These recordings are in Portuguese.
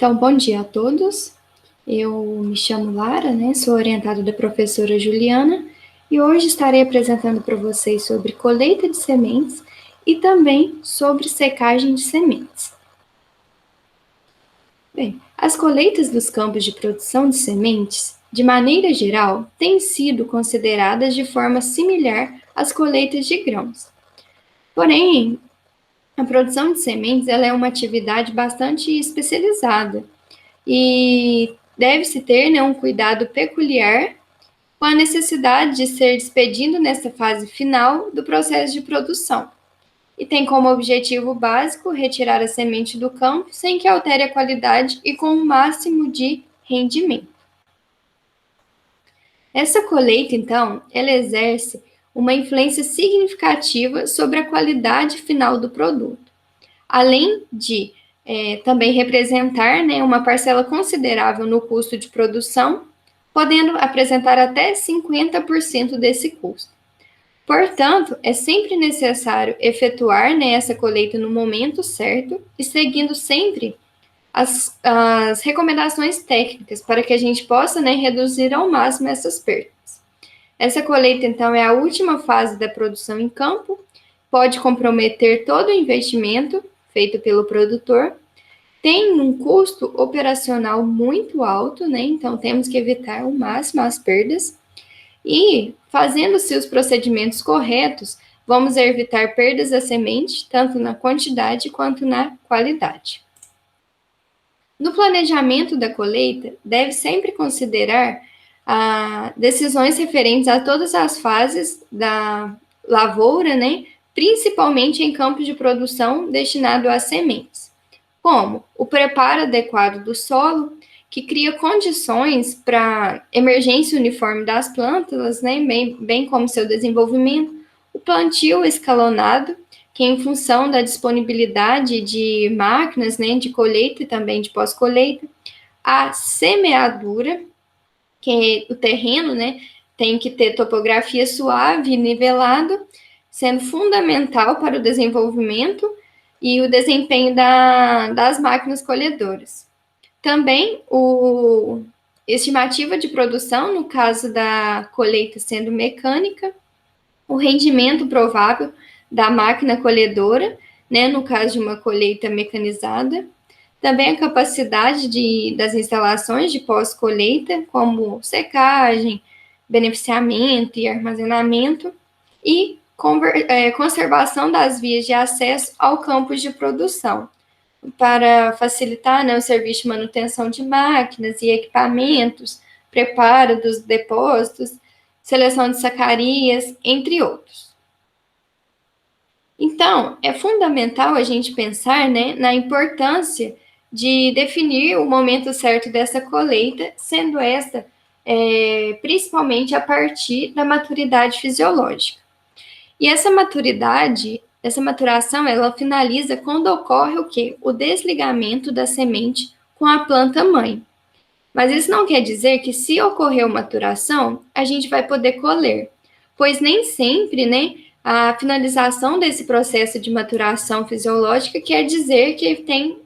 Então, bom dia a todos. Eu me chamo Lara, sou orientada da professora Juliana e hoje estarei apresentando para vocês sobre colheita de sementes e também sobre secagem de sementes. Bem, as colheitas dos campos de produção de sementes, de maneira geral, têm sido consideradas de forma similar às colheitas de grãos. Porém, a produção de sementes ela é uma atividade bastante especializada e deve-se ter um cuidado peculiar com a necessidade de ser despedido nesta fase final do processo de produção. E tem como objetivo básico retirar a semente do campo sem que altere a qualidade e com o máximo de rendimento. Essa colheita, então, ela exerce uma influência significativa sobre a qualidade final do produto, além de também representar uma parcela considerável no custo de produção, podendo apresentar até 50% desse custo. Portanto, é sempre necessário efetuar essa colheita no momento certo e seguindo sempre as recomendações técnicas para que a gente possa reduzir ao máximo essas perdas. Essa colheita, então, é a última fase da produção em campo, pode comprometer todo o investimento feito pelo produtor, tem um custo operacional muito alto, então temos que evitar ao máximo as perdas, e fazendo-se os procedimentos corretos, vamos evitar perdas da semente, tanto na quantidade quanto na qualidade. No planejamento da colheita, deve sempre considerar decisões referentes a todas as fases da lavoura, principalmente em campos de produção destinado a sementes, como o preparo adequado do solo, que cria condições para emergência uniforme das plantas, bem como seu desenvolvimento, o plantio escalonado, que em função da disponibilidade de máquinas, de colheita e também de pós-colheita, a semeadura, que o terreno, tem que ter topografia suave e nivelado, sendo fundamental para o desenvolvimento e o desempenho das máquinas colhedoras. Também estimativa de produção, no caso da colheita sendo mecânica, o rendimento provável da máquina colhedora, no caso de uma colheita mecanizada, também a capacidade das instalações de pós-colheita, como secagem, beneficiamento e armazenamento, e conservação das vias de acesso ao campo de produção, para facilitar o serviço de manutenção de máquinas e equipamentos, preparo dos depósitos, seleção de sacarias, entre outros. Então, é fundamental a gente pensar na importância de definir o momento certo dessa colheita, sendo esta principalmente a partir da maturidade fisiológica. E essa maturação, ela finaliza quando ocorre o quê? O desligamento da semente com a planta-mãe. Mas isso não quer dizer que, se ocorreu maturação, a gente vai poder colher, pois nem sempre, a finalização desse processo de maturação fisiológica quer dizer que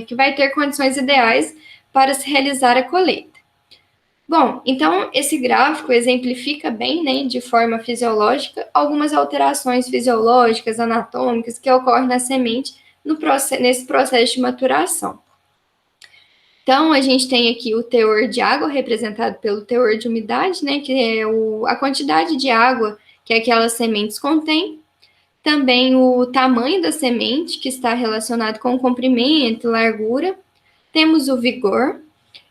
que vai ter condições ideais para se realizar a colheita. Bom, então esse gráfico exemplifica bem, de forma fisiológica, algumas alterações fisiológicas, anatômicas que ocorrem na semente nesse processo de maturação. Então, a gente tem aqui o teor de água representado pelo teor de umidade, que é a quantidade de água que aquelas sementes contêm. Também o tamanho da semente, que está relacionado com o comprimento, largura. Temos o vigor,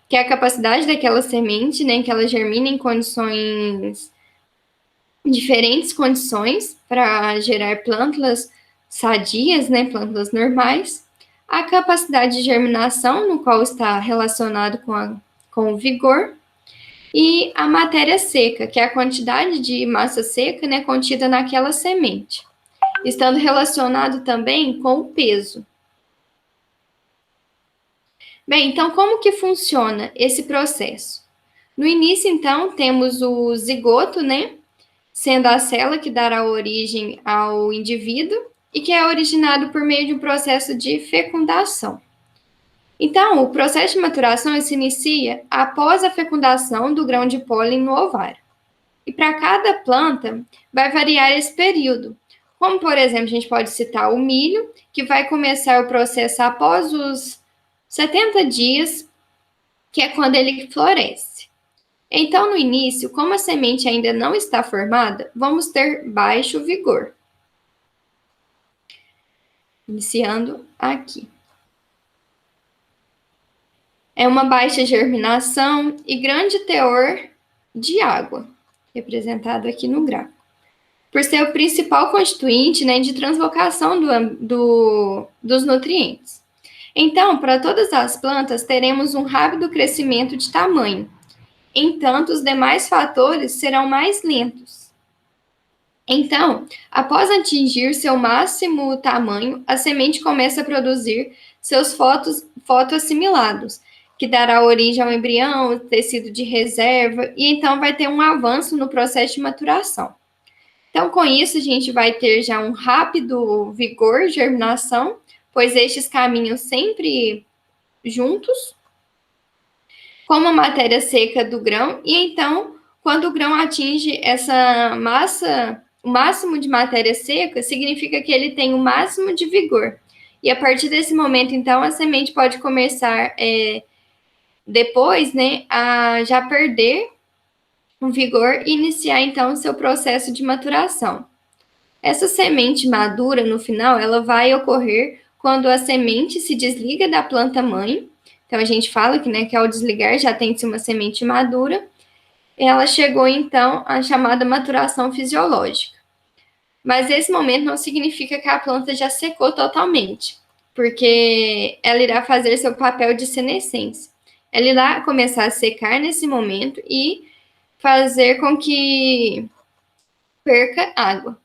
que é a capacidade daquela semente, que ela germina em diferentes condições para gerar plântulas sadias, plântulas normais. A capacidade de germinação, no qual está relacionado com o vigor, e a matéria seca, que é a quantidade de massa seca contida naquela semente, estando relacionado também com o peso. Bem, então, como que funciona esse processo? No início, então, temos o zigoto, sendo a célula que dará origem ao indivíduo e que é originado por meio de um processo de fecundação. Então, o processo de maturação se inicia após a fecundação do grão de pólen no ovário. E para cada planta, vai variar esse período. Como, por exemplo, a gente pode citar o milho, que vai começar o processo após os 70 dias, que é quando ele floresce. Então, no início, como a semente ainda não está formada, vamos ter baixo vigor. Iniciando aqui. É uma baixa germinação e grande teor de água, representado aqui no gráfico, por ser o principal constituinte, né, de translocação dos nutrientes. Então, para todas as plantas, teremos um rápido crescimento de tamanho. Entanto, os demais fatores serão mais lentos. Então, após atingir seu máximo tamanho, a semente começa a produzir seus fotoassimilados, que dará origem ao embrião, tecido de reserva, e então vai ter um avanço no processo de maturação. Então, com isso, a gente vai ter já um rápido vigor, germinação, pois estes caminham sempre juntos, como a matéria seca do grão, e então, quando o grão atinge essa massa, o máximo de matéria seca, significa que ele tem o máximo de vigor. E a partir desse momento, então, a semente pode começar depois, né, a já perder o vigor e iniciar, então, o seu processo de maturação. Essa semente madura, no final, ela vai ocorrer quando a semente se desliga da planta mãe. Então, a gente fala que, né, que ao desligar já tem-se uma semente madura. Ela chegou, então, à chamada maturação fisiológica. Mas esse momento não significa que a planta já secou totalmente, porque ela irá fazer seu papel de senescência. Ela irá começar a secar nesse momento e fazer com que perca água.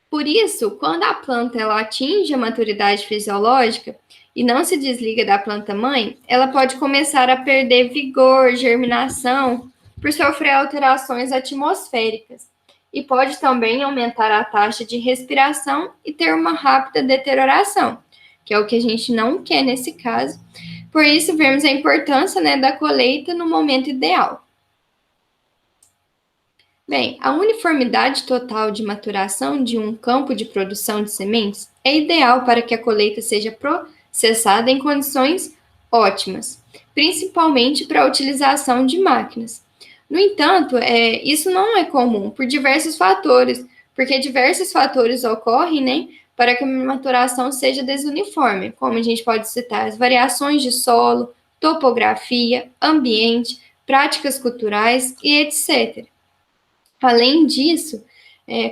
Por isso, quando a planta ela atinge a maturidade fisiológica e não se desliga da planta mãe, ela pode começar a perder vigor, germinação, por sofrer alterações atmosféricas. E pode também aumentar a taxa de respiração e ter uma rápida deterioração, que é o que a gente não quer nesse caso. Por isso, vemos a importância, né, da colheita no momento ideal. Bem, a uniformidade total de maturação de um campo de produção de sementes é ideal para que a colheita seja processada em condições ótimas, principalmente para a utilização de máquinas. No entanto, isso não é comum por diversos fatores, porque diversos fatores ocorrem, né, para que a maturação seja desuniforme, como a gente pode citar as variações de solo, topografia, ambiente, práticas culturais e etc. Além disso,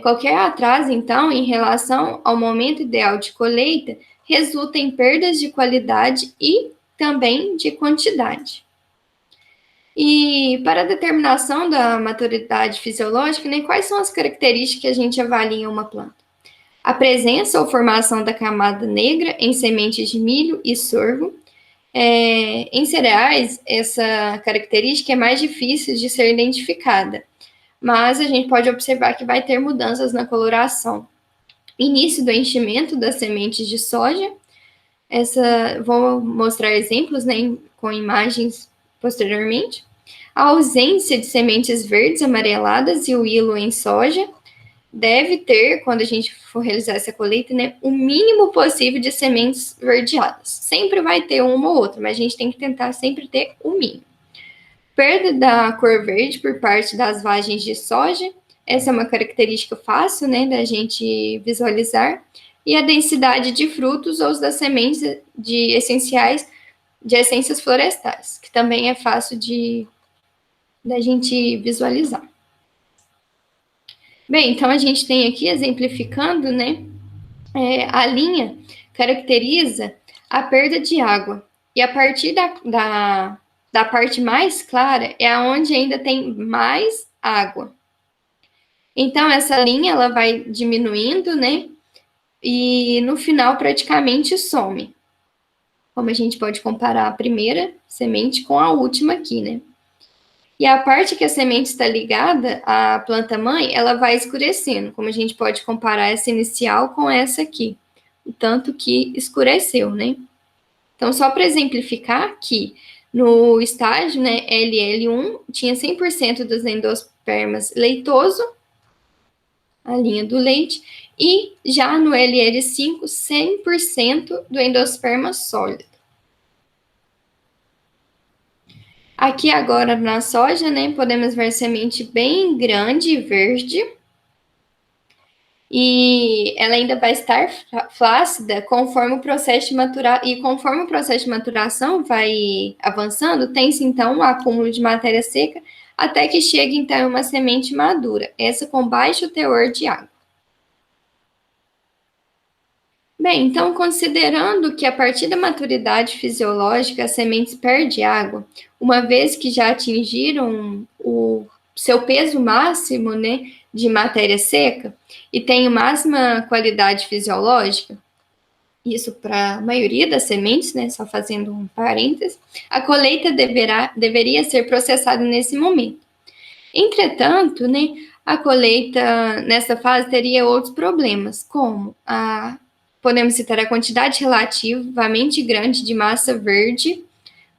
qualquer atraso, então, em relação ao momento ideal de colheita, resulta em perdas de qualidade e também de quantidade. E para a determinação da maturidade fisiológica, né, quais são as características que a gente avalia em uma planta? A presença ou formação da camada negra em sementes de milho e sorgo. Em cereais, essa característica é mais difícil de ser identificada, mas a gente pode observar que vai ter mudanças na coloração. Início do enchimento das sementes de soja. Vou mostrar exemplos, né, com imagens posteriormente. A ausência de sementes verdes amareladas e o hilo em soja. Deve ter, quando a gente for realizar essa colheita, né, o mínimo possível de sementes verdeadas. Sempre vai ter uma ou outra, mas a gente tem que tentar sempre ter o mínimo. Perda da cor verde por parte das vagens de soja. Essa é uma característica fácil, né, da gente visualizar. E a densidade de frutos ou das sementes de essências florestais, que também é fácil da gente visualizar. Bem, então a gente tem aqui, exemplificando, né, a linha caracteriza a perda de água. E a partir da parte mais clara é aonde ainda tem mais água. Então, essa linha ela vai diminuindo, né? E no final praticamente some. Como a gente pode comparar a primeira semente com a última aqui, né? E a parte que a semente está ligada à planta mãe, ela vai escurecendo, como a gente pode comparar essa inicial com essa aqui. O tanto que escureceu, né? Então, só para exemplificar aqui, no estágio, né, LL1, tinha 100% dos endospermas leitoso, a linha do leite, e já no LL5, 100% do endosperma sólido. Aqui agora na soja, né, podemos ver semente bem grande e verde, e ela ainda vai estar flácida conforme o processo de maturação vai avançando, tem-se então um acúmulo de matéria seca até que chegue então uma semente madura, essa com baixo teor de água. Bem, então considerando que a partir da maturidade fisiológica as sementes perdem água, uma vez que já atingiram o seu peso máximo, né, de matéria seca e tem máxima qualidade fisiológica, isso para a maioria das sementes, né, só fazendo um parênteses, a colheita deveria ser processada nesse momento. Entretanto, né, a colheita nessa fase teria outros problemas, como podemos citar a quantidade relativamente grande de massa verde,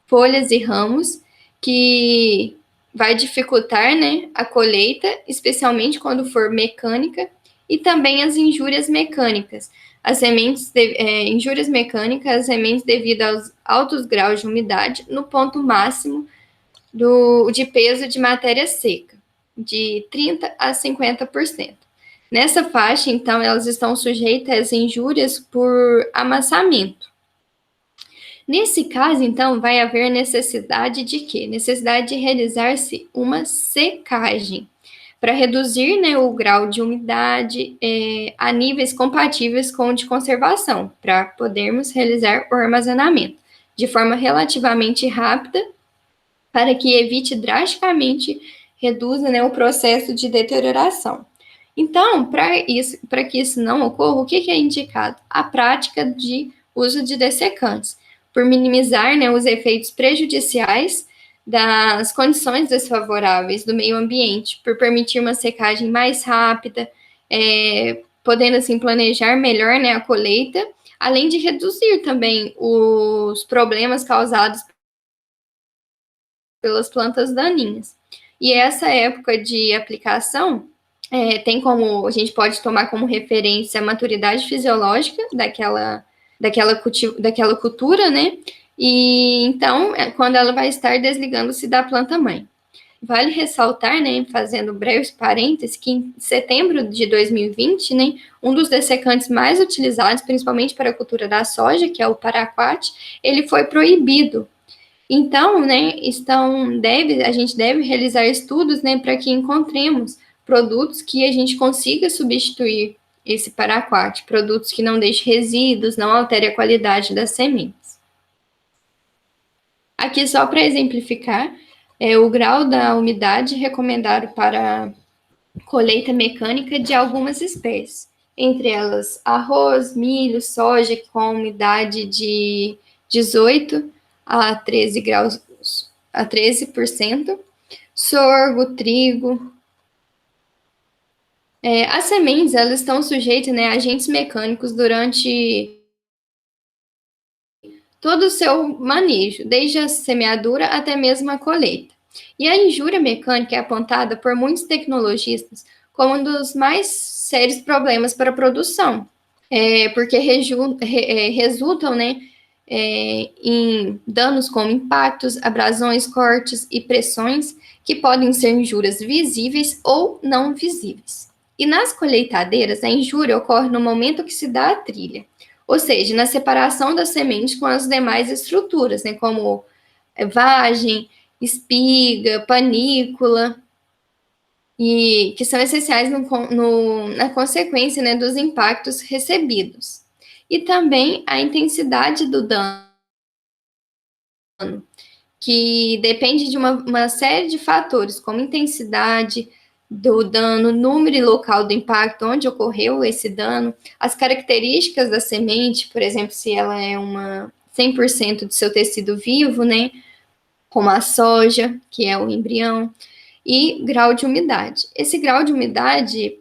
folhas e ramos, que vai dificultar, né, a colheita, especialmente quando for mecânica, e também as injúrias mecânicas. Injúrias mecânicas, as sementes devido aos altos graus de umidade no ponto máximo de peso de matéria seca, de 30% a 50%. Nessa faixa, então, elas estão sujeitas às injúrias por amassamento. Nesse caso, então, vai haver necessidade de quê? Necessidade de realizar-se uma secagem para reduzir, né, o grau de umidade a níveis compatíveis com o de conservação, para podermos realizar o armazenamento de forma relativamente rápida, para que evite drasticamente, reduza, né, o processo de deterioração. Então, para que isso não ocorra, o que é indicado? A prática de uso de dessecantes, por minimizar, né, os efeitos prejudiciais das condições desfavoráveis do meio ambiente, por permitir uma secagem mais rápida, podendo assim planejar melhor, né, a colheita, além de reduzir também os problemas causados pelas plantas daninhas. E essa época de aplicação tem como, a gente pode tomar como referência a maturidade fisiológica daquela cultura, né? E então, quando ela vai estar desligando-se da planta mãe. Vale ressaltar, né, fazendo breves parênteses, que em setembro de 2020, né, um dos dessecantes mais utilizados, principalmente para a cultura da soja, que é o paraquat, ele foi proibido. Então, né, a gente deve realizar estudos, né, para que encontremos produtos que a gente consiga substituir esse paraquat, produtos que não deixem resíduos, não alterem a qualidade das sementes. Aqui, só para exemplificar, o grau da umidade recomendado para colheita mecânica de algumas espécies, entre elas arroz, milho, soja, com umidade de 18 a 13 graus, a 13%, sorgo, trigo. As sementes, elas estão sujeitas, né, a agentes mecânicos durante todo o seu manejo, desde a semeadura até mesmo a colheita. E a injúria mecânica é apontada por muitos tecnologistas como um dos mais sérios problemas para a produção, porque resultam, né, em danos como impactos, abrasões, cortes e pressões, que podem ser injúrias visíveis ou não visíveis. E nas colheitadeiras, a injúria ocorre no momento que se dá a trilha, ou seja, na separação da semente com as demais estruturas, né, como vagem, espiga, panícula, e que são essenciais na consequência, né, dos impactos recebidos. E também a intensidade do dano, que depende de uma série de fatores, como intensidade do dano, número e local do impacto, onde ocorreu esse dano, as características da semente, por exemplo, se ela é 100% do seu tecido vivo, né, como a soja, que é o embrião, e grau de umidade. Esse grau de umidade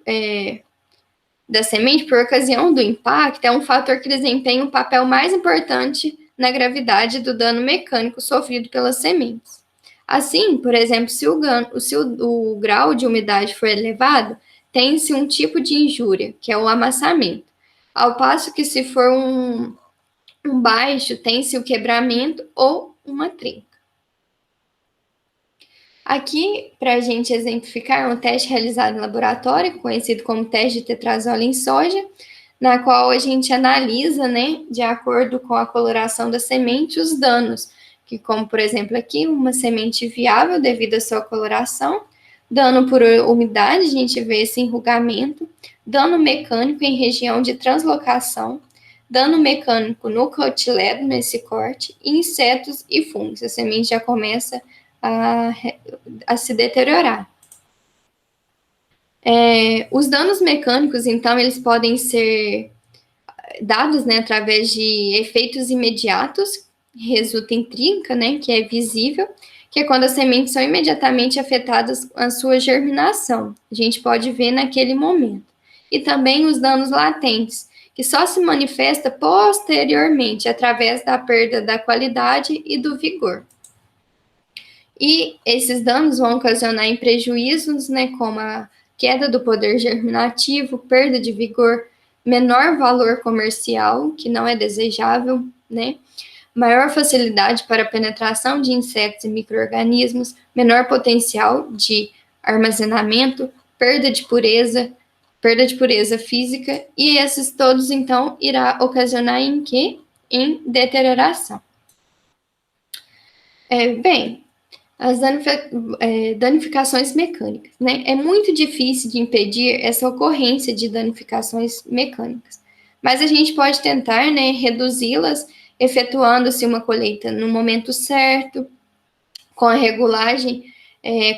da semente, por ocasião do impacto, é um fator que desempenha um papel mais importante na gravidade do dano mecânico sofrido pelas sementes. Assim, por exemplo, se o grau de umidade for elevado, tem-se um tipo de injúria, que é o amassamento, ao passo que se for um baixo, tem-se o quebramento ou uma trinca. Aqui, para a gente exemplificar, um teste realizado em laboratório, conhecido como teste de tetrazole em soja, na qual a gente analisa, né, de acordo com a coloração da semente, os danos, que como, por exemplo, aqui, uma semente viável devido à sua coloração, dano por umidade, a gente vê esse enrugamento, dano mecânico em região de translocação, dano mecânico no cotiledo, nesse corte, e insetos e fungos. A semente já começa a se deteriorar. Os danos mecânicos, então, eles podem ser dados, né, através de efeitos imediatos, resulta em trinca, né, que é visível, que é quando as sementes são imediatamente afetadas a sua germinação. A gente pode ver naquele momento. E também os danos latentes, que só se manifesta posteriormente, através da perda da qualidade e do vigor. E esses danos vão ocasionar em prejuízos, né, como a queda do poder germinativo, perda de vigor, menor valor comercial, que não é desejável, né, maior facilidade para a penetração de insetos e micro-organismos, menor potencial de armazenamento, perda de pureza física, e esses todos, então, irá ocasionar em quê? Em deterioração. Bem, as danificações mecânicas, né? É muito difícil de impedir essa ocorrência de danificações mecânicas, mas a gente pode tentar, né, reduzi-las efetuando-se uma colheita no momento certo, com a regulagem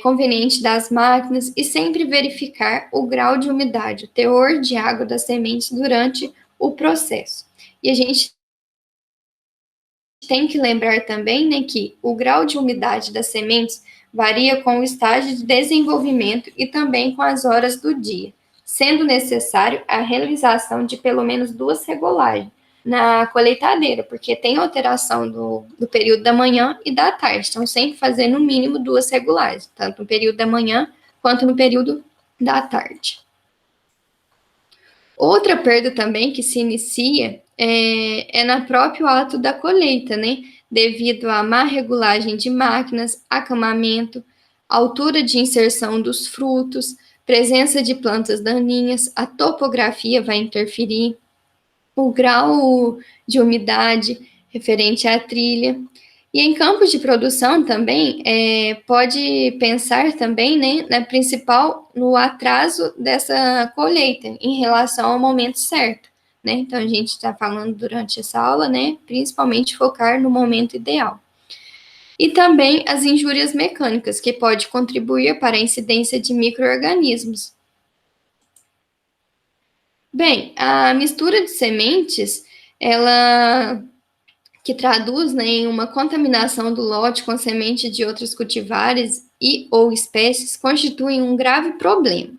conveniente das máquinas e sempre verificar o grau de umidade, o teor de água das sementes durante o processo. E a gente tem que lembrar também, né, que o grau de umidade das sementes varia com o estágio de desenvolvimento e também com as horas do dia, sendo necessário a realização de pelo menos 2 regulagens na colheitadeira, porque tem alteração do período da manhã e da tarde, então sempre fazer no mínimo 2 regulagens, tanto no período da manhã quanto no período da tarde. Outra perda também que se inicia é no próprio ato da colheita, né? Devido à má regulagem de máquinas, acamamento, altura de inserção dos frutos, presença de plantas daninhas, a topografia vai interferir, o grau de umidade referente à trilha. E em campos de produção também, pode pensar também, né, no atraso dessa colheita em relação ao momento certo, né? Então, a gente está falando durante essa aula, né, principalmente focar no momento ideal. E também as injúrias mecânicas, que pode contribuir para a incidência de micro-organismos. Bem, a mistura de sementes, ela que traduz, né, em uma contaminação do lote com semente de outros cultivares e ou espécies, constitui um grave problema,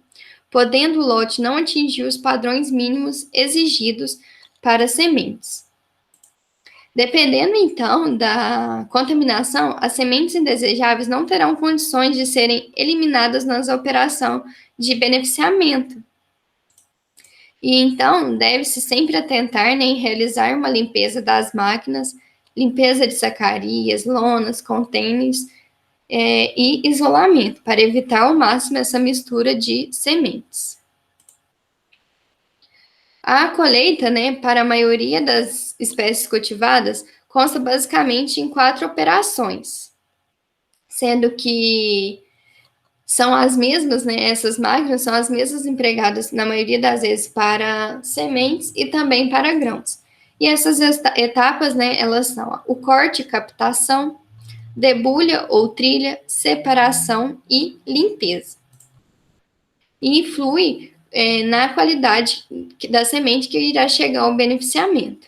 podendo o lote não atingir os padrões mínimos exigidos para sementes. Dependendo, então, da contaminação, as sementes indesejáveis não terão condições de serem eliminadas nas operações de beneficiamento. E então, deve-se sempre atentar, né, em realizar uma limpeza das máquinas, limpeza de sacarias, lonas, contêineres e isolamento, para evitar ao máximo essa mistura de sementes. A colheita, né, para a maioria das espécies cultivadas, consta basicamente em 4 operações, sendo que são as mesmas, né, essas máquinas são as mesmas empregadas, na maioria das vezes, para sementes e também para grãos. E essas etapas, né, elas são o corte e captação, debulha ou trilha, separação e limpeza. E influi na qualidade da semente que irá chegar ao beneficiamento.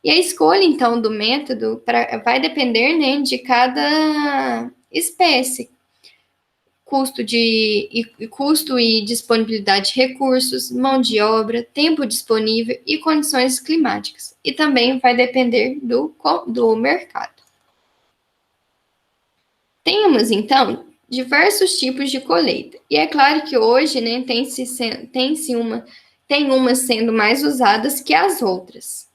E a escolha, então, do método vai depender, né, de cada espécie. custo e disponibilidade de recursos, mão de obra, tempo disponível e condições climáticas. E também vai depender do mercado. Temos, então, diversos tipos de colheita. E é claro que hoje, né, tem umas sendo mais usadas que as outras.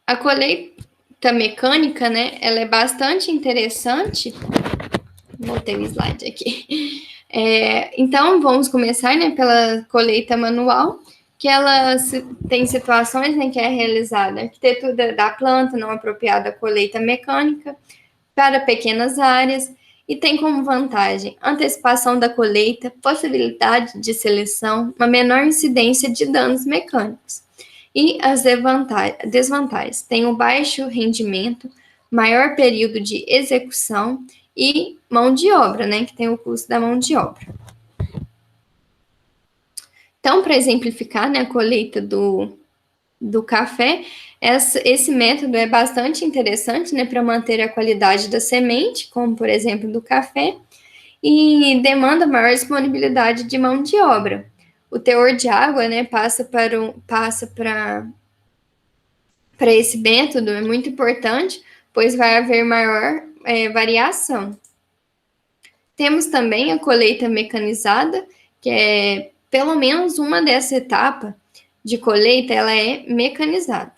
A colheita mecânica, né, ela é bastante interessante. Botei o slide aqui. Então, vamos começar, né, pela colheita manual, que ela tem situações, né, que é realizada a arquitetura da planta não apropriada à colheita mecânica para pequenas áreas e tem como vantagem antecipação da colheita, possibilidade de seleção, uma menor incidência de danos mecânicos. E as desvantagens, tem um baixo rendimento, maior período de execução e mão de obra, né, que tem o custo da mão de obra. Então, para exemplificar, né, a colheita do café, esse método é bastante interessante, né, para manter a qualidade da semente, como por exemplo do café, e demanda maior disponibilidade de mão de obra. O teor de água, né, passa para esse método é muito importante, pois vai haver maior variação. Temos também a colheita mecanizada, que é pelo menos uma dessa etapa de colheita, ela é mecanizada.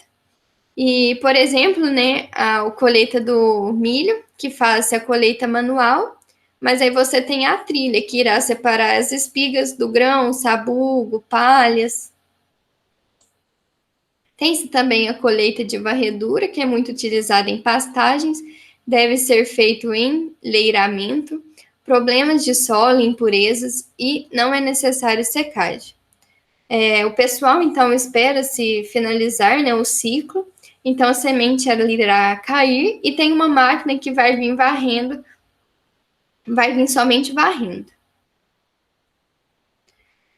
E, por exemplo, né, a colheita do milho, que faz a colheita manual, mas aí você tem a trilha, que irá separar as espigas do grão, sabugo, palhas. Tem-se também a colheita de varredura, que é muito utilizada em pastagens, deve ser feito em leiramento, problemas de solo, impurezas e não é necessário secagem. O pessoal, então, espera-se finalizar, né, o ciclo, então a semente irá cair e tem uma máquina que vai vir varrendo, vai vir somente varrendo.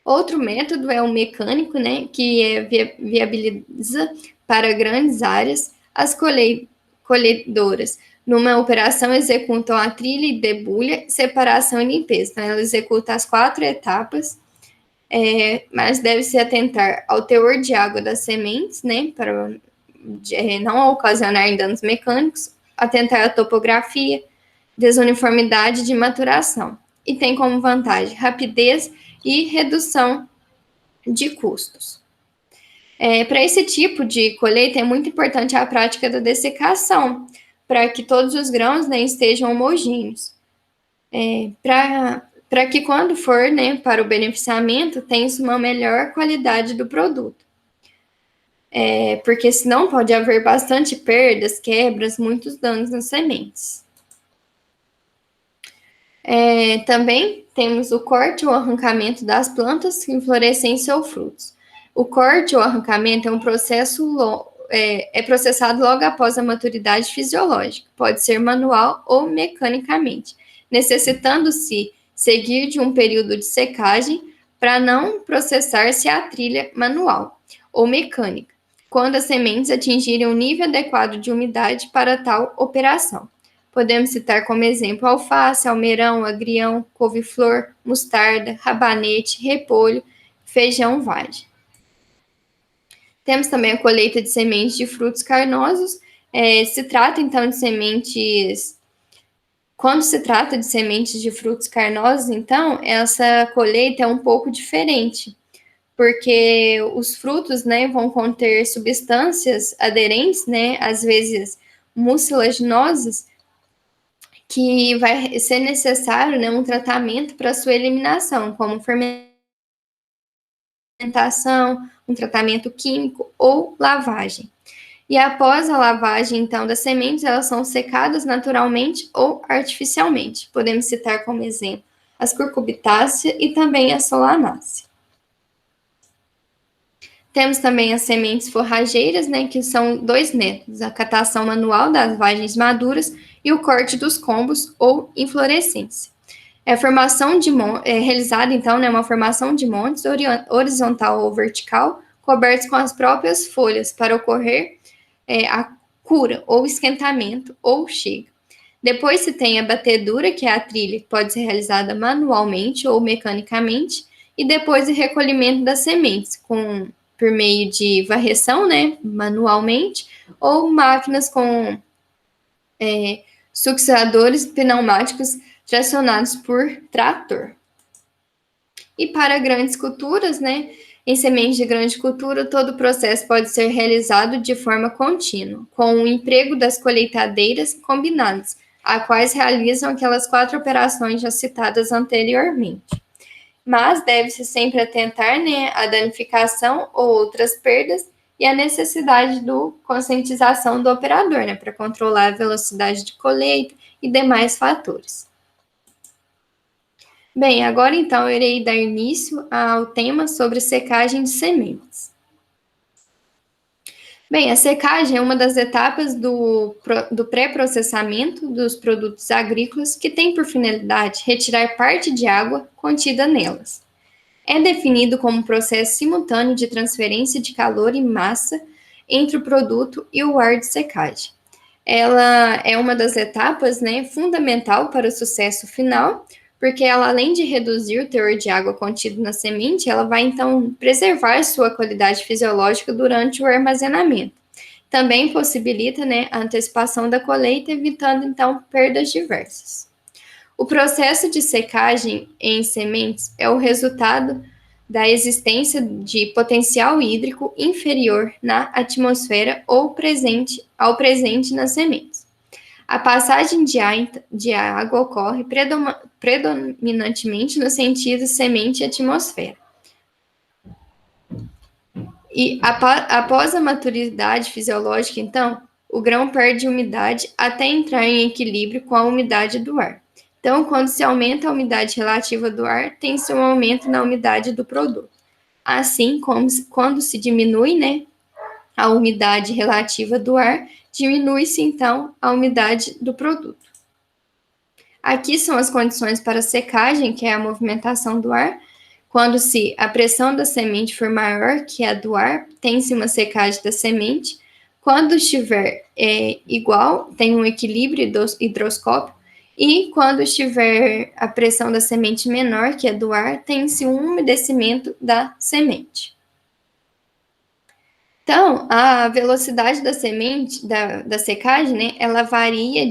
Outro método é o mecânico, né, que viabiliza para grandes áreas as colhedoras. Numa operação, executam a trilha e debulha, separação e limpeza. Então, ela executa as 4 etapas, mas deve-se atentar ao teor de água das sementes, né, para não ocasionar danos mecânicos, atentar à topografia, desuniformidade de maturação. E tem como vantagem rapidez e redução de custos. Para esse tipo de colheita, é muito importante a prática da dessecação, para que todos os grãos, né, estejam homogêneos. Para que quando for, né, para o beneficiamento, tenha uma melhor qualidade do produto. Porque senão pode haver bastante perdas, quebras, muitos danos nas sementes. Também temos o corte ou arrancamento das plantas que florescem em seus frutos. O corte ou arrancamento é um processo processado logo após a maturidade fisiológica, pode ser manual ou mecanicamente, necessitando-se seguir de um período de secagem para não processar-se a trilha manual ou mecânica, quando as sementes atingirem um nível adequado de umidade para tal operação. Podemos citar como exemplo alface, almeirão, agrião, couve-flor, mostarda, rabanete, repolho, feijão vagem. Temos também a colheita de sementes de frutos carnosos. Se trata, então, de sementes... Quando se trata de sementes de frutos carnosos, então, essa colheita é um pouco diferente, porque os frutos, né, vão conter substâncias aderentes, né, às vezes mucilaginosas, que vai ser necessário, né, um tratamento para sua eliminação, como fermentação, um tratamento químico ou lavagem. E após a lavagem, então, das sementes, elas são secadas naturalmente ou artificialmente. Podemos citar como exemplo as curcubitáceas e também a solanácea. Temos também as sementes forrageiras, né, que são 2 métodos, a catação manual das vagens maduras e o corte dos combos ou inflorescência. A formação realizada, então, né, uma formação de montes horizontal ou vertical, cobertos com as próprias folhas, para ocorrer a cura ou esquentamento ou chega. Depois se tem a batedura, que é a trilha, que pode ser realizada manualmente ou mecanicamente, e depois o recolhimento das sementes, por meio de varreção, né, manualmente, ou máquinas com succionadores pneumáticos tracionados por trator. E para grandes culturas, né, em sementes de grande cultura, todo o processo pode ser realizado de forma contínua, com o emprego das colheitadeiras combinadas, as quais realizam aquelas 4 operações já citadas anteriormente. Mas deve-se sempre atentar, né, à danificação ou outras perdas e à necessidade de conscientização do operador, né, para controlar a velocidade de colheita e demais fatores. Bem, agora então eu irei dar início ao tema sobre secagem de sementes. Bem, a secagem é uma das etapas do pré-processamento dos produtos agrícolas que tem por finalidade retirar parte de água contida nelas. É definido como um processo simultâneo de transferência de calor e massa entre o produto e o ar de secagem. Ela é uma das etapas, né, fundamental para o sucesso final, porque ela, além de reduzir o teor de água contido na semente, ela vai, então, preservar sua qualidade fisiológica durante o armazenamento. Também possibilita, né, a antecipação da colheita, evitando, então, perdas diversas. O processo de secagem em sementes é o resultado da existência de potencial hídrico inferior na atmosfera ou ao presente nas sementes. A passagem de água ocorre predominantemente no sentido semente-atmosfera. E após a maturidade fisiológica, então, o grão perde umidade até entrar em equilíbrio com a umidade do ar. Então, quando se aumenta a umidade relativa do ar, tem-se um aumento na umidade do produto. Assim como quando se diminui, né, a umidade relativa do ar, diminui-se então a umidade do produto. Aqui são as condições para secagem, que é a movimentação do ar. Quando a pressão da semente for maior que a do ar, tem-se uma secagem da semente. Quando estiver igual, tem um equilíbrio hidroscópico. E quando estiver a pressão da semente menor que a do ar, tem-se um umedecimento da semente. Então, a velocidade da semente, da secagem, né, ela varia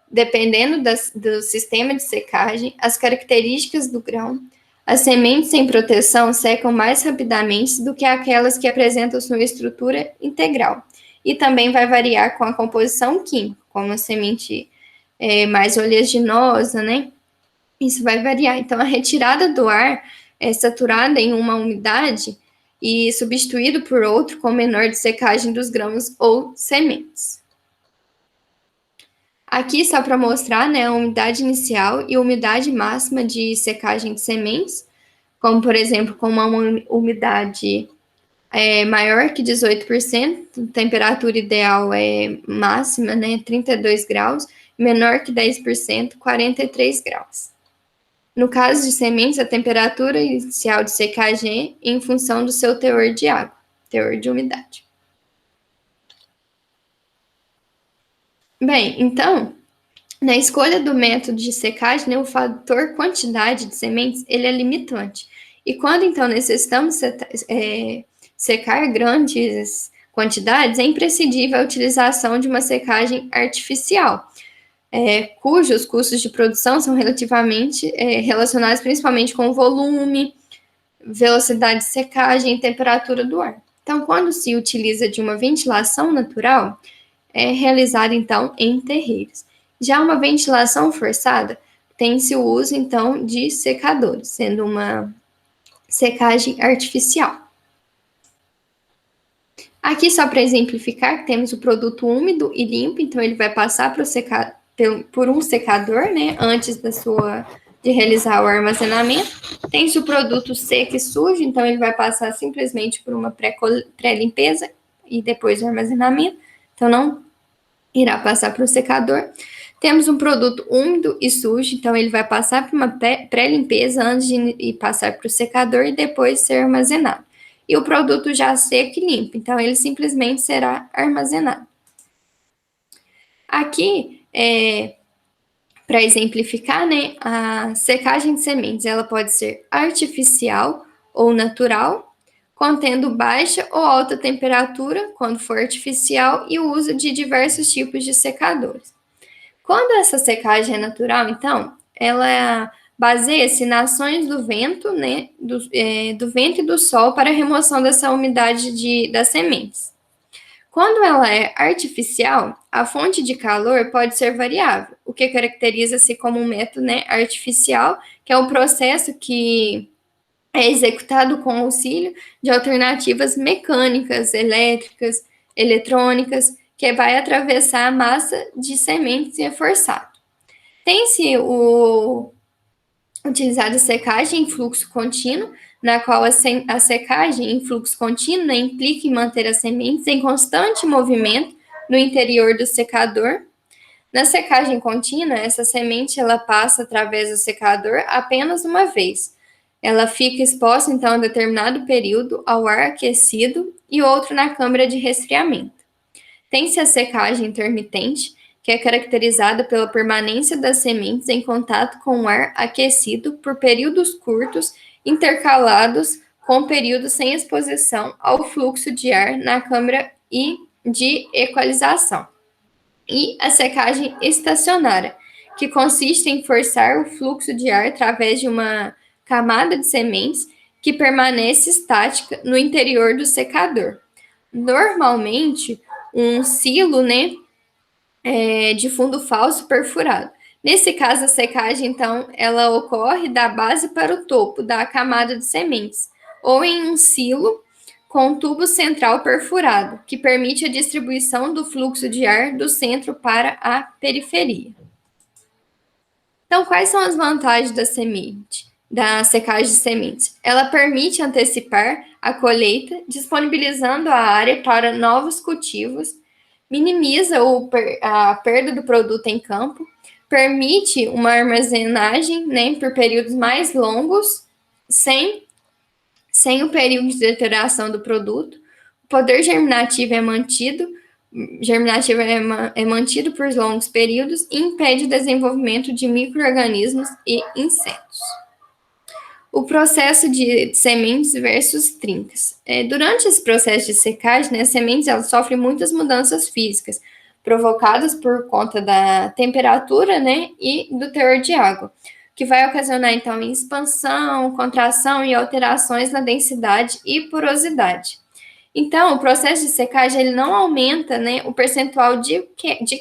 dependendo do sistema de secagem, as características do grão. As sementes sem proteção secam mais rapidamente do que aquelas que apresentam sua estrutura integral. E também vai variar com a composição química, como a semente mais oleaginosa, né? Isso vai variar. Então, a retirada do ar é saturada em uma umidade e substituído por outro com menor de secagem dos grãos ou sementes. Aqui só para mostrar, né, a umidade inicial e a umidade máxima de secagem de sementes, como, por exemplo, com uma umidade maior que 18%, temperatura ideal é máxima, né, 32 graus, menor que 10%, 43 graus. No caso de sementes, a temperatura inicial de secagem é em função do seu teor de água, teor de umidade. Bem, então, na escolha do método de secagem, né, o fator quantidade de sementes ele é limitante. E quando, então, necessitamos secar grandes quantidades, é imprescindível a utilização de uma secagem artificial, cujos custos de produção são relativamente relacionados principalmente com o volume, velocidade de secagem e temperatura do ar. Então, quando se utiliza de uma ventilação natural, é realizada, então, em terreiros. Já uma ventilação forçada, tem-se o uso, então, de secadores, sendo uma secagem artificial. Aqui, só para exemplificar, temos o produto úmido e limpo, então ele vai passar por um secador, né, antes de realizar o armazenamento. Tem-se o produto seco e sujo, então ele vai passar simplesmente por uma pré-limpeza e depois o armazenamento, então não irá passar para o secador. Temos um produto úmido e sujo, então ele vai passar por uma pré-limpeza antes de passar para o secador e depois ser armazenado. e o produto já seco e limpo. Então, ele simplesmente será armazenado. Aqui, para exemplificar, né, a secagem de sementes, ela pode ser artificial ou natural, contendo baixa ou alta temperatura, quando for artificial, e o uso de diversos tipos de secadores. Quando essa secagem é natural, então, ela baseia-se nas ações do vento, né, do vento e do sol para a remoção dessa umidade das sementes. Quando ela é artificial, a fonte de calor pode ser variável, o que caracteriza-se como um método, né, artificial, que é um processo que é executado com auxílio de alternativas mecânicas, elétricas, eletrônicas, que vai atravessar a massa de sementes e é forçado. Tem-se utilizado secagem em fluxo contínuo, na qual a secagem em fluxo contínuo, né, implica em manter as sementes em constante movimento no interior do secador. Na secagem contínua, essa semente ela passa através do secador apenas uma vez. Ela fica exposta, então, a determinado período ao ar aquecido e outro na câmara de resfriamento. Tem-se a secagem intermitente, que é caracterizada pela permanência das sementes em contato com o ar aquecido por períodos curtos, intercalados com períodos sem exposição ao fluxo de ar na câmara e de equalização. E a secagem estacionária, que consiste em forçar o fluxo de ar através de uma camada de sementes que permanece estática no interior do secador. Normalmente, um silo, né, de fundo falso perfurado. Nesse caso, a secagem, então, ela ocorre da base para o topo da camada de sementes, ou em um silo com um tubo central perfurado, que permite a distribuição do fluxo de ar do centro para a periferia. Então, quais são as vantagens da secagem de sementes? Ela permite antecipar a colheita, disponibilizando a área para novos cultivos, minimiza a perda do produto em campo, permite uma armazenagem, né, por períodos mais longos, sem o período de deterioração do produto. O poder germinativo é mantido por longos períodos e impede o desenvolvimento de micro-organismos e insetos. O processo de sementes versus trincas. Durante esse processo de secagem, né, as sementes elas sofrem muitas mudanças físicas, provocadas por conta da temperatura, né, e do teor de água, que vai ocasionar, então, expansão, contração e alterações na densidade e porosidade. Então, o processo de secagem ele não aumenta, né, o percentual de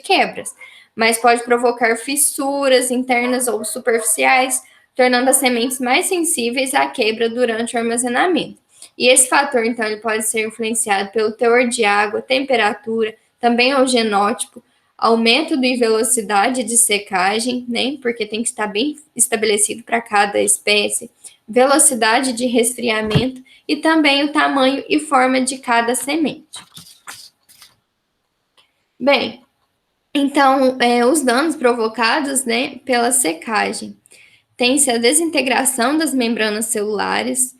quebras, mas pode provocar fissuras internas ou superficiais, tornando as sementes mais sensíveis à quebra durante o armazenamento. E esse fator, então, ele pode ser influenciado pelo teor de água, temperatura, também ao genótipo, ao método e velocidade de secagem, né, porque tem que estar bem estabelecido para cada espécie, velocidade de resfriamento e também o tamanho e forma de cada semente. Bem, então, os danos provocados, né, pela secagem. Tem-se a desintegração das membranas celulares,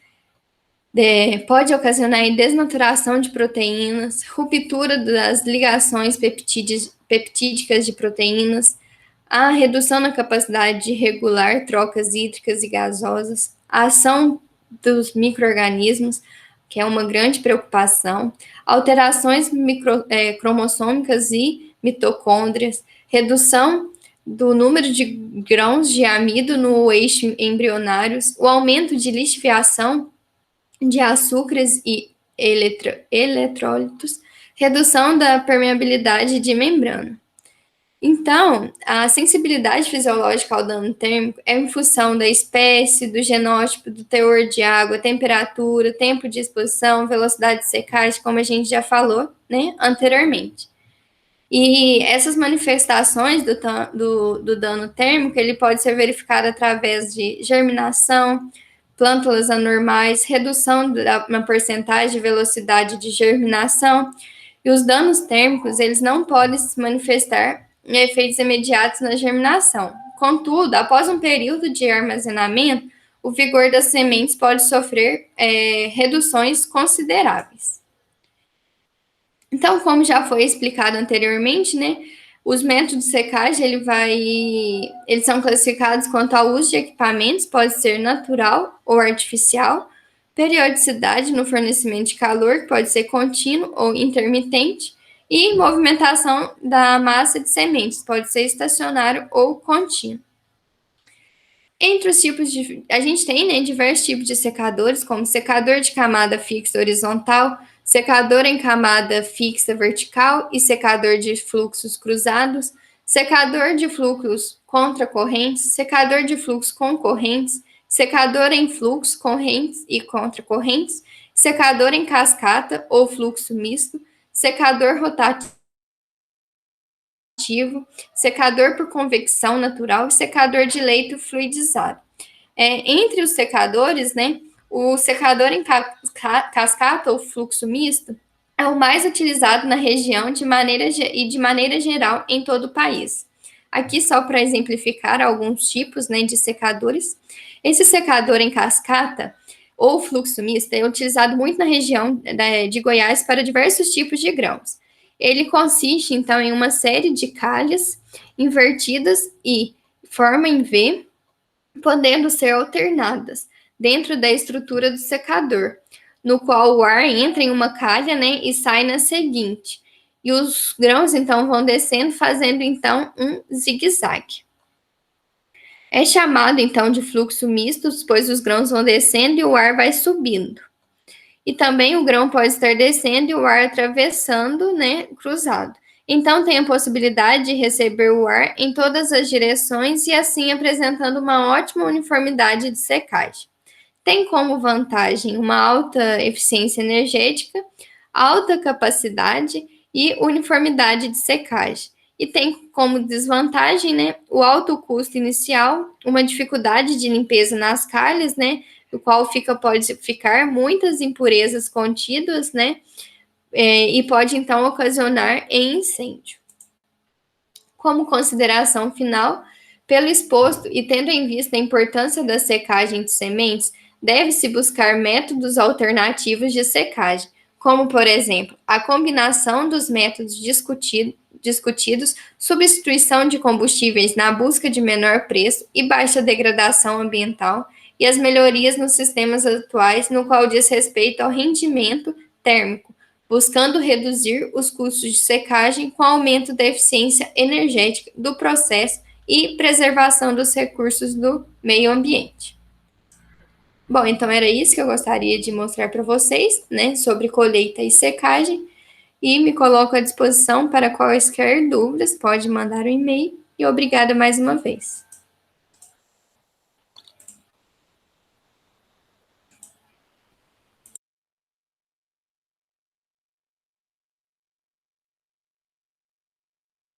pode ocasionar a desnaturação de proteínas, ruptura das ligações peptídicas de proteínas, a redução na capacidade de regular trocas hídricas e gasosas, a ação dos micro-organismos, que é uma grande preocupação, alterações cromossômicas e mitocôndrias, redução do número de grãos de amido no eixo embrionários, o aumento de lixiviação de açúcares e eletrólitos, redução da permeabilidade de membrana. Então, a sensibilidade fisiológica ao dano térmico é em função da espécie, do genótipo, do teor de água, temperatura, tempo de exposição, velocidade de secagem, como a gente já falou, né, anteriormente. E essas manifestações do dano térmico, ele pode ser verificado através de germinação, plântulas anormais, redução na porcentagem de velocidade de germinação, e os danos térmicos, eles não podem se manifestar em efeitos imediatos na germinação. Contudo, após um período de armazenamento, o vigor das sementes pode sofrer reduções consideráveis. Então, como já foi explicado anteriormente, né, os métodos de secagem eles são classificados quanto ao uso de equipamentos, pode ser natural ou artificial, periodicidade no fornecimento de calor, que pode ser contínuo ou intermitente, e movimentação da massa de sementes, pode ser estacionário ou contínuo. Entre os tipos a gente tem, né, diversos tipos de secadores, como secador de camada fixa horizontal, secador em camada fixa vertical e secador de fluxos cruzados, secador de fluxos contracorrentes, secador de fluxo com correntes, secador em fluxo correntes e contracorrentes, secador em cascata ou fluxo misto, secador rotativo, secador por convecção natural e secador de leito fluidizado. Entre os secadores, né, o secador em cascata ou fluxo misto é o mais utilizado na região de maneira geral em todo o país. Aqui, só para exemplificar alguns tipos, né, de secadores. Esse secador em cascata ou fluxo misto é utilizado muito na região de Goiás para diversos tipos de grãos. Ele consiste, então, em uma série de calhas invertidas e forma em V, podendo ser alternadas dentro da estrutura do secador, no qual o ar entra em uma calha, né, e sai na seguinte. E os grãos, então, vão descendo, fazendo, então, um zigue-zague. É chamado, então, de fluxo misto, pois os grãos vão descendo e o ar vai subindo. E também o grão pode estar descendo e o ar atravessando, né, cruzado. Então, tem a possibilidade de receber o ar em todas as direções e assim apresentando uma ótima uniformidade de secagem. Tem como vantagem uma alta eficiência energética, alta capacidade e uniformidade de secagem. E tem como desvantagem, né, o alto custo inicial, uma dificuldade de limpeza nas calhas, né, no qual pode ficar muitas impurezas contidas, né, e pode então ocasionar em incêndio. Como consideração final, pelo exposto e tendo em vista a importância da secagem de sementes, deve-se buscar métodos alternativos de secagem, como, por exemplo, a combinação dos métodos discutidos, substituição de combustíveis na busca de menor preço e baixa degradação ambiental, e as melhorias nos sistemas atuais, no qual diz respeito ao rendimento térmico, buscando reduzir os custos de secagem com aumento da eficiência energética do processo e preservação dos recursos do meio ambiente. Bom, então era isso que eu gostaria de mostrar para vocês, né, sobre colheita e secagem, e me coloco à disposição para quaisquer dúvidas, pode mandar um e-mail, e obrigada mais uma vez.